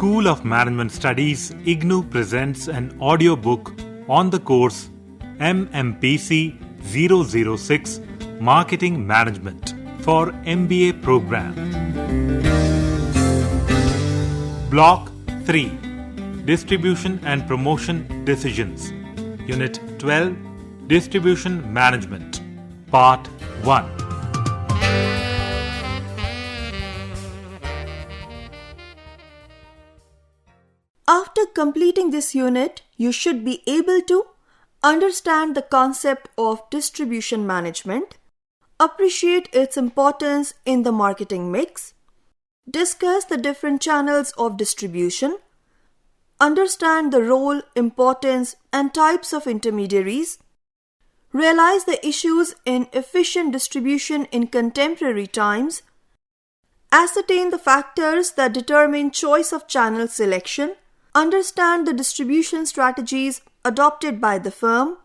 School of Management Studies, IGNOU presents an audiobook on the course Mmpc 006 Marketing Management for MBA program. Block 3 Distribution and Promotion Decisions. Unit 12 Distribution Management. Part 1. After completing this unit, you should be able to understand the concept of distribution management, appreciate its importance in the marketing mix, discuss the different channels of distribution, understand the role, importance, and types of intermediaries, realize the issues in efficient distribution in contemporary times, ascertain the factors that determine choice of channel selection, understand the distribution strategies adopted by the firm,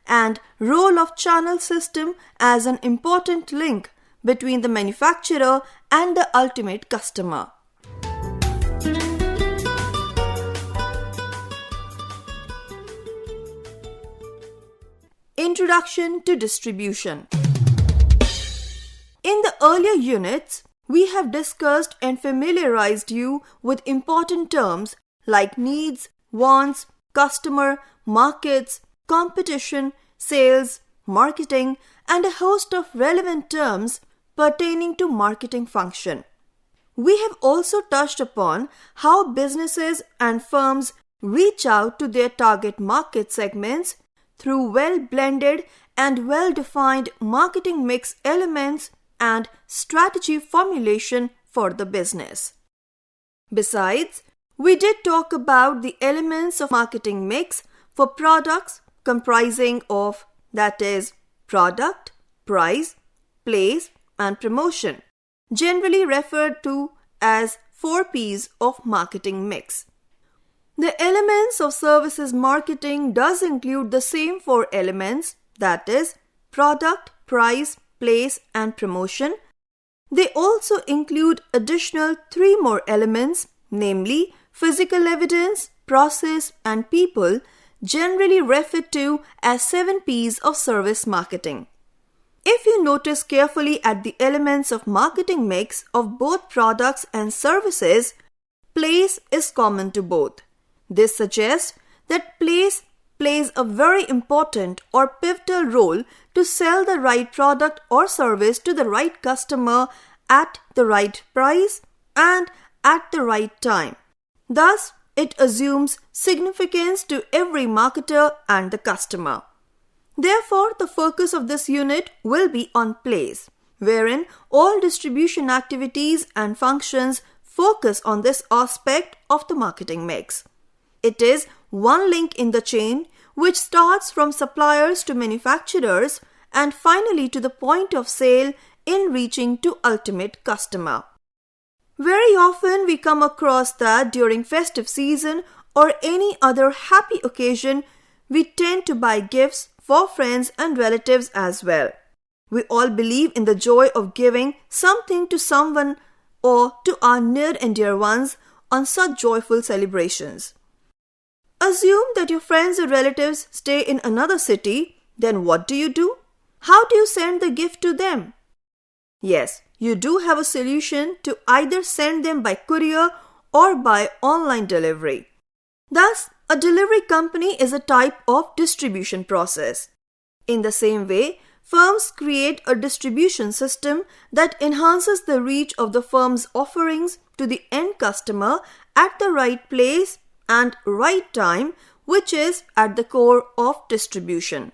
and role of channel system as an important link between the manufacturer and the ultimate customer. Introduction to distribution. In the earlier units, we have discussed and familiarized you with important terms like needs, wants, customer, markets, competition, sales, marketing, and a host of relevant terms pertaining to marketing function. We have also touched upon how businesses and firms reach out to their target market segments through well-blended and well-defined marketing mix elements and strategy formulation for the business. Besides, we did talk about the elements of marketing mix for products comprising of, that is, product, price, place, and promotion, generally referred to as 4 P's of marketing mix. The elements of services marketing does include the same 4 elements, that is, product, price, place, and promotion. They also include additional 3 more elements, namely physical evidence, process, and people, generally referred to as 7 P's of service marketing. If you notice carefully at the elements of marketing mix of both products and services, place is common to both. This suggests that place plays a very important or pivotal role to sell the right product or service to the right customer at the right price and at the right time. Thus, it assumes significance to every marketer and the customer. Therefore, the focus of this unit will be on place, wherein all distribution activities and functions focus on this aspect of the marketing mix. It is one link in the chain which starts from suppliers to manufacturers and finally to the point of sale in reaching to ultimate customer. Very often we come across that during festive season or any other happy occasion, we tend to buy gifts for friends and relatives as well. We all believe in the joy of giving something to someone or to our near and dear ones on such joyful celebrations. Assume that your friends or relatives stay in another city, then what do? How do you send the gift to them? Yes, you do have a solution to either send them by courier or by online delivery. Thus, a delivery company is a type of distribution process. In the same way, firms create a distribution system that enhances the reach of the firm's offerings to the end customer at the right place and right time, which is at the core of distribution.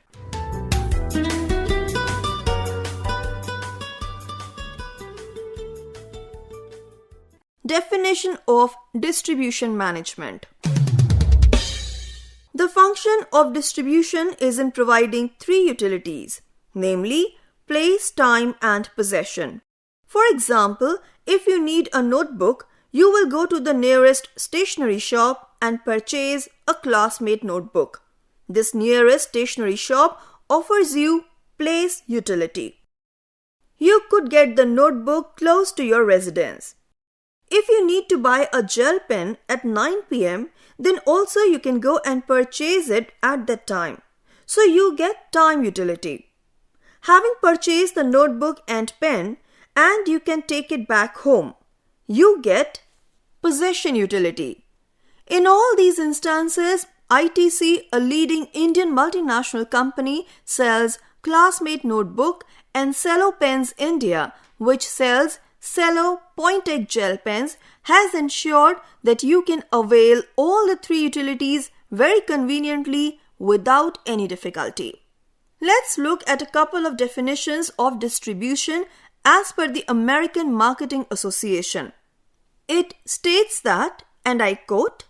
Definition of distribution management. The function of distribution is in providing 3 utilities, namely place, time, and possession. For example, if you need a notebook, you will go to the nearest stationery shop and purchase a classmate notebook. This nearest stationery shop offers you place utility. You could get the notebook close to your residence. If you need to buy a gel pen at 9 p.m., then also you can go and purchase it at that time. So you get time utility. Having purchased the notebook and pen, and you can take it back home, you get possession utility. In all these instances, ITC, a leading Indian multinational company, sells Classmate Notebook and Cello Pens India, which sells Cello Point-X gel pens, has ensured that you can avail all the three utilities very conveniently without any difficulty. Let's look at a couple of definitions of distribution as per the American Marketing Association. It states that, and I quote,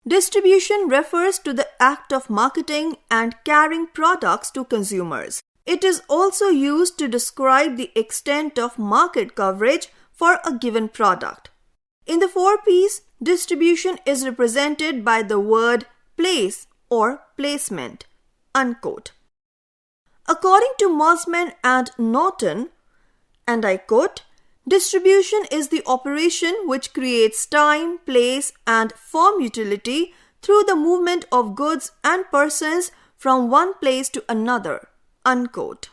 "Distribution refers to the act of marketing and carrying products to consumers. It is also used to describe the extent of market coverage for a given product. In the 4Ps, distribution is represented by the word place or placement." Unquote. According to Mosman and Norton, and I quote, "Distribution is the operation which creates time, place, and form utility through the movement of goods and persons from one place to another." Unquote.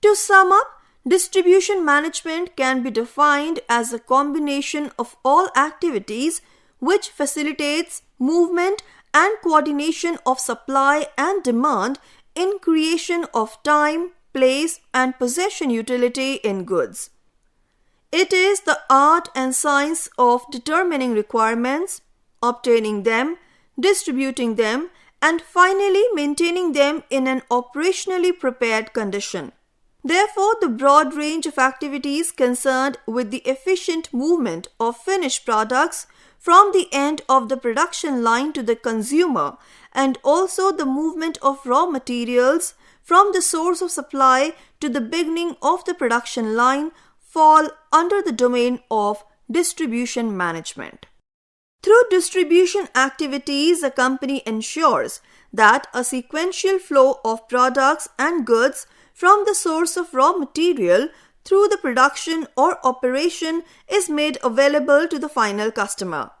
To sum up, distribution management can be defined as a combination of all activities which facilitates movement and coordination of supply and demand in creation of time, place, and possession utility in goods. It is the art and science of determining requirements, obtaining them, distributing them, and finally maintaining them in an operationally prepared condition. Therefore, the broad range of activities concerned with the efficient movement of finished products from the end of the production line to the consumer, and also the movement of raw materials from the source of supply to the beginning of the production line, fall under the domain of distribution management. Through distribution activities, a company ensures that a sequential flow of products and goods from the source of raw material through the production or operation is made available to the final customer.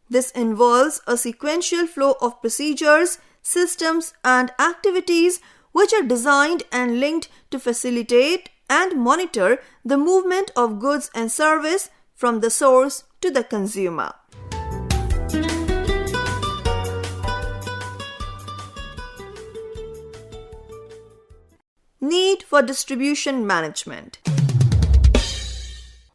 This involves a sequential flow of procedures, systems, and activities which are designed and linked to facilitate and monitor the movement of goods and service from the source to the consumer. Need for distribution management.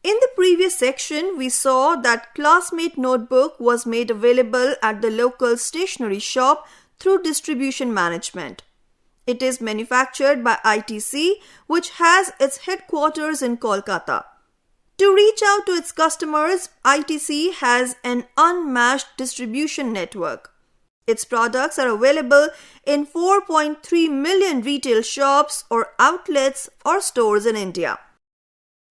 In the previous section, we saw that Classmate Notebook was made available at the local stationery shop through distribution management. It is manufactured by ITC, which has its headquarters in Kolkata. To reach out to its customers, ITC has an unmatched distribution network. Its products are available in 4.3 million retail shops or outlets or stores in India.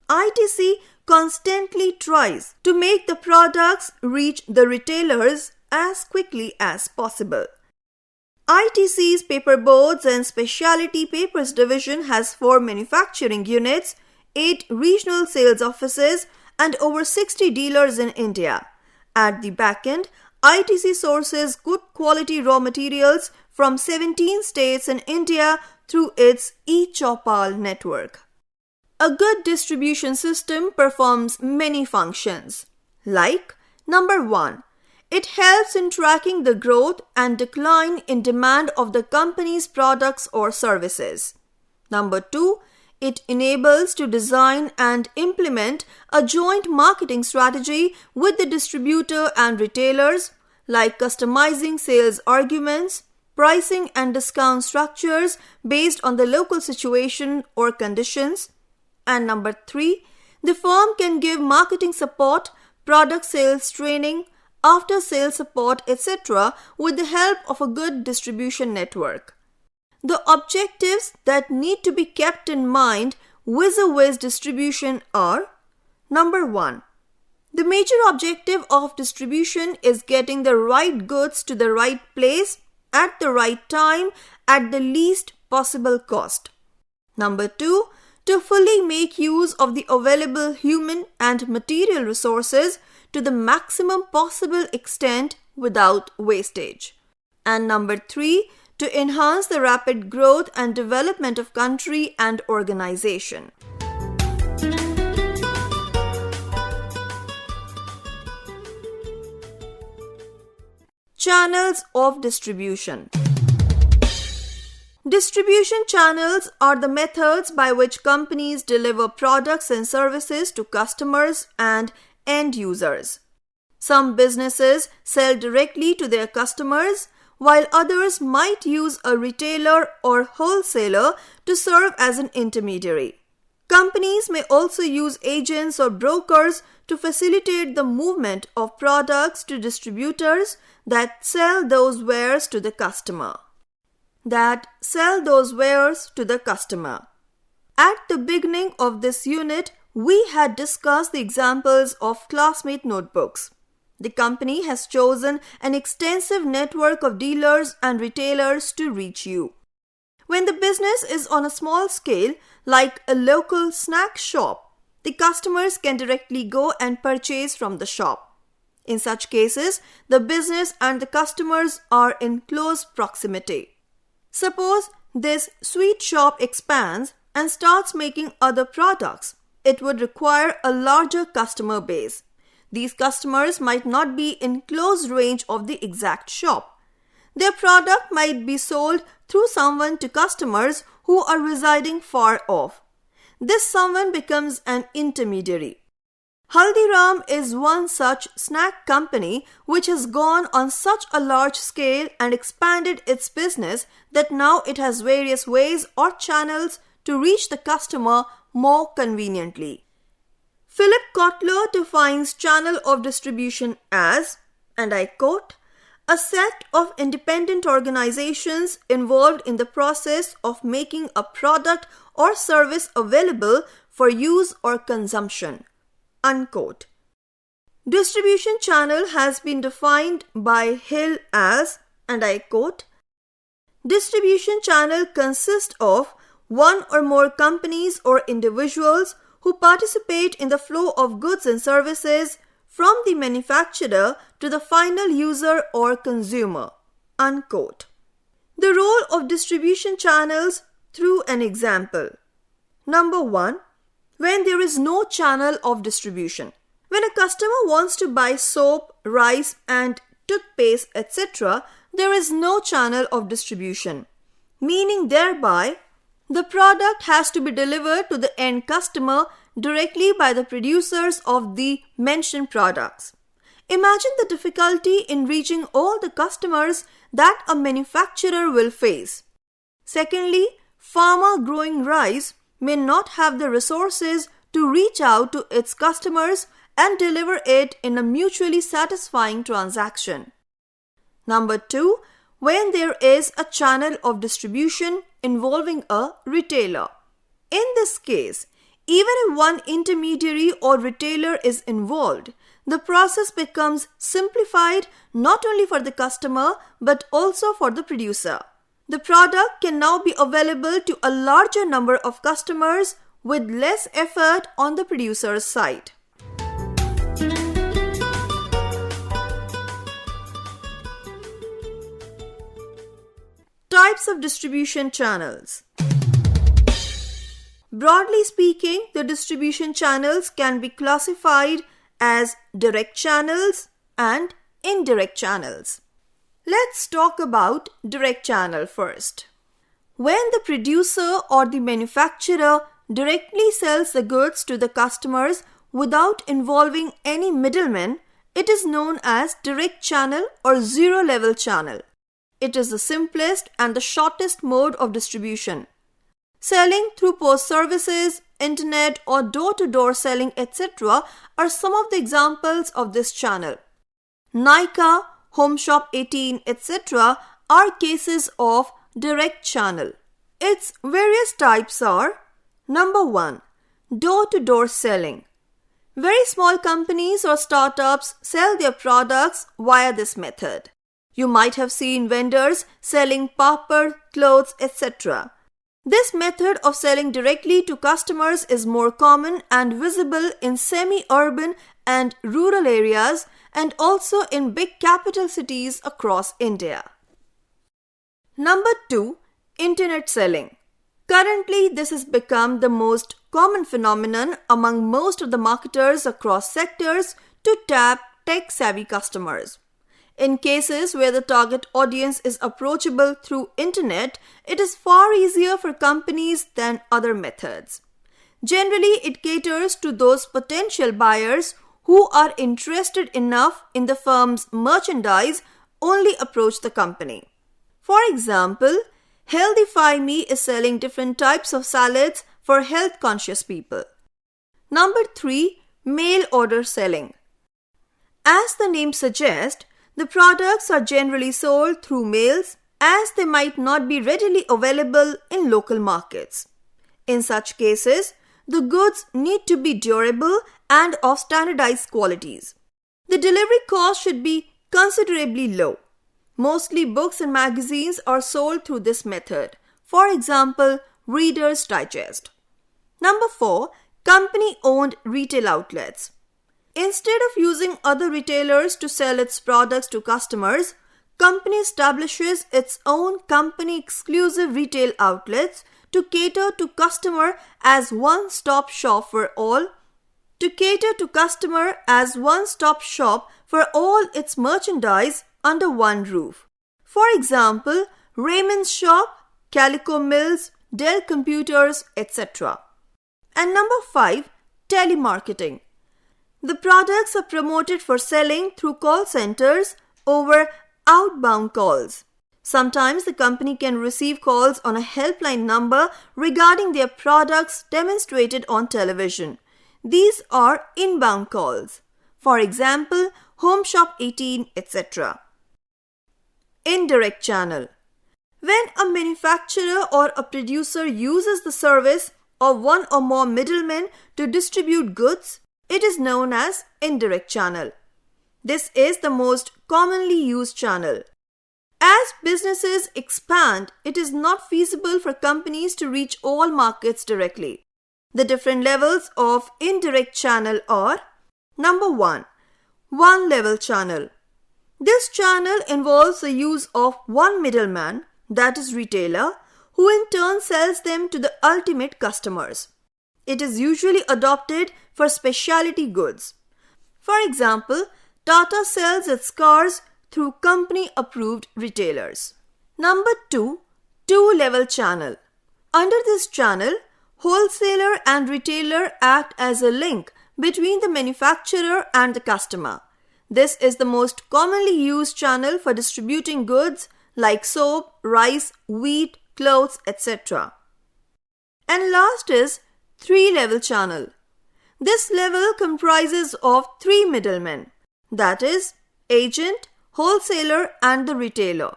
ITC constantly tries to make the products reach the retailers as quickly as possible. ITC's paperboards and specialty papers division has 4 manufacturing units, 8 regional sales offices, and over 60 dealers in India. At the back end, ITC sources good quality raw materials from 17 states in India through its e-Chopal network. A good distribution system performs many functions, like number 1, it helps in tracking the growth and decline in demand of the company's products or services. Number 2, it enables to design and implement a joint marketing strategy with the distributor and retailers, like customizing sales arguments, pricing and discount structures based on the local situation or conditions. And number 3, the firm can give marketing support, product sales training, after sales support, etc. with the help of a good distribution network. The objectives that need to be kept in mind vis-a-vis distribution are: number 1, the major objective of distribution is getting the right goods to the right place at the right time at the least possible cost. Number 2, to fully make use of the available human and material resources to the maximum possible extent without wastage. And number 3, to enhance the rapid growth and development of country and organization. Channels of distribution. Distribution channels are the methods by which companies deliver products and services to customers and end users. Some businesses sell directly to their customers, while others might use a retailer or wholesaler to serve as an intermediary. Companies may also use agents or brokers to facilitate the movement of products to distributors that sell those wares to the customer. At the beginning of this unit, we had discussed the examples of classmate notebooks. The company has chosen an extensive network of dealers and retailers to reach you. When the business is on a small scale, like a local snack shop, the customers can directly go and purchase from the shop. In such cases, the business and the customers are in close proximity. Suppose this sweet shop expands and starts making other products. It would require a larger customer base. These customers might not be in close range of the exact shop. Their product might be sold through someone to customers who are residing far off. This someone becomes an intermediary. Haldiram is one such snack company which has gone on such a large scale and expanded its business that now it has various ways or channels to reach the customer more conveniently. Philip Kotler defines channel of distribution as, and I quote, a set of independent organizations involved in the process of making a product or service available for use or consumption. Unquote. Distribution channel has been defined by Hill as, and I quote, distribution channel consists of one or more companies or individuals who participate in the flow of goods and services from the manufacturer to the final user or consumer. Unquote. The role of distribution channels through an example. Number 1. When there is no channel of distribution. When a customer wants to buy soap, rice and toothpaste, etc., there is no channel of distribution, meaning thereby the product has to be delivered to the end customer directly by the producers of the mentioned products. Imagine the difficulty in reaching all the customers that a manufacturer will face. Secondly, farmer growing rice may not have the resources to reach out to its customers and deliver it in a mutually satisfying transaction. Number 2, when there is a channel of distribution involving a retailer. In this case, even if one intermediary or retailer is involved, the process becomes simplified not only for the customer but also for the producer. The product can now be available to a larger number of customers with less effort on the producer's side. Types of distribution channels. Broadly speaking, the distribution channels can be classified as direct channels and indirect channels. Let's talk about direct channel first. When the producer or the manufacturer directly sells the goods to the customers without involving any middlemen, it is known as direct channel or zero-level channel. It is the simplest and the shortest mode of distribution. Selling through post services, internet or door-to-door selling, etc. are some of the examples of this channel. Nykaa, Home Shop 18, etc. are cases of direct channel. Its various types are: Number 1. Door-to-door selling. Very small companies or startups sell their products via this method. You might have seen vendors selling papad, clothes, etc. This method of selling directly to customers is more common and visible in semi-urban and rural areas and also in big capital cities across India. Number 2. Internet selling. Currently, this has become the most common phenomenon among most of the marketers across sectors to tap tech-savvy customers. In cases where the target audience is approachable through internet, it is far easier for companies than other methods. Generally, it caters to those potential buyers who are interested enough in the firm's merchandise only approach the company. For example, Healthify Me is selling different types of salads for health-conscious people. Number 3. Mail order selling. As the name suggests, the products are generally sold through mails as they might not be readily available in local markets. In such cases, the goods need to be durable and of standardized qualities. The delivery cost should be considerably low. Mostly books and magazines are sold through this method. For example, Reader's Digest. Number 4. Company-owned retail outlets. Instead of using other retailers to sell its products to customers, company establishes its own company-exclusive retail outlets to cater to customer as one-stop shop for all its merchandise under one roof. For example, Raymond's Shop, Calico Mills, Dell Computers, etc. And number 5. Telemarketing. The products are promoted for selling through call centers over outbound calls. Sometimes the company can receive calls on a helpline number regarding their products demonstrated on television. These are inbound calls. For example, Home Shop 18, etc. Indirect channel. When a manufacturer or a producer uses the service of one or more middlemen to distribute goods, it is known as indirect channel. This is the most commonly used channel. As businesses expand, it is not feasible for companies to reach all markets directly. The different levels of indirect channel are: Number 1. One-level channel. This channel involves the use of one middleman, that is retailer, who in turn sells them to the ultimate customers. It is usually adopted for specialty goods. For example, Tata sells its cars through company-approved retailers. Number 2. Two-level channel. Under this channel, wholesaler and retailer act as a link between the manufacturer and the customer. This is the most commonly used channel for distributing goods like soap, rice, wheat, clothes, etc. And last is three-level channel. This level comprises of three middlemen, that is, agent, wholesaler and the retailer.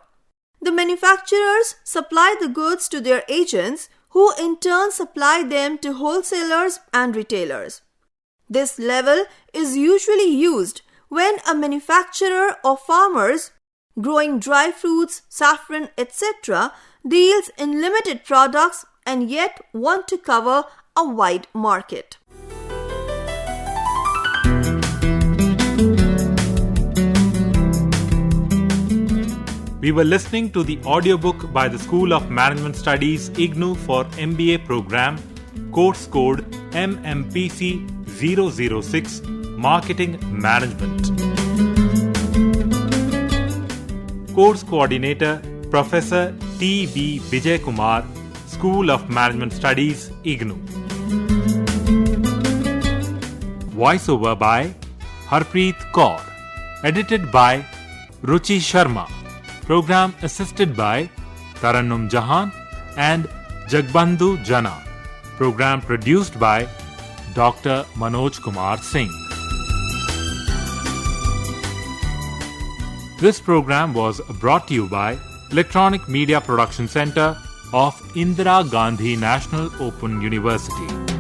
The manufacturers supply the goods to their agents, who in turn supply them to wholesalers and retailers. This level is usually used when a manufacturer or farmers growing dry fruits, saffron, etc. deals in limited products and yet want to cover a wide market. We were listening to the audiobook by the School of Management Studies IGNOU for MBA program, course code Mmpc 006, Marketing Management. Course Coordinator Professor T.B. Vijay Kumar, School of Management Studies IGNOU. Voiceover by Harpreet Kaur. Edited by Ruchi Sharma. Program assisted by Tarannum Jahan and Jagbandhu Jana. Program produced by Dr. Manoj Kumar Singh. This program was brought to you by Electronic Media Production Center of Indira Gandhi National Open University.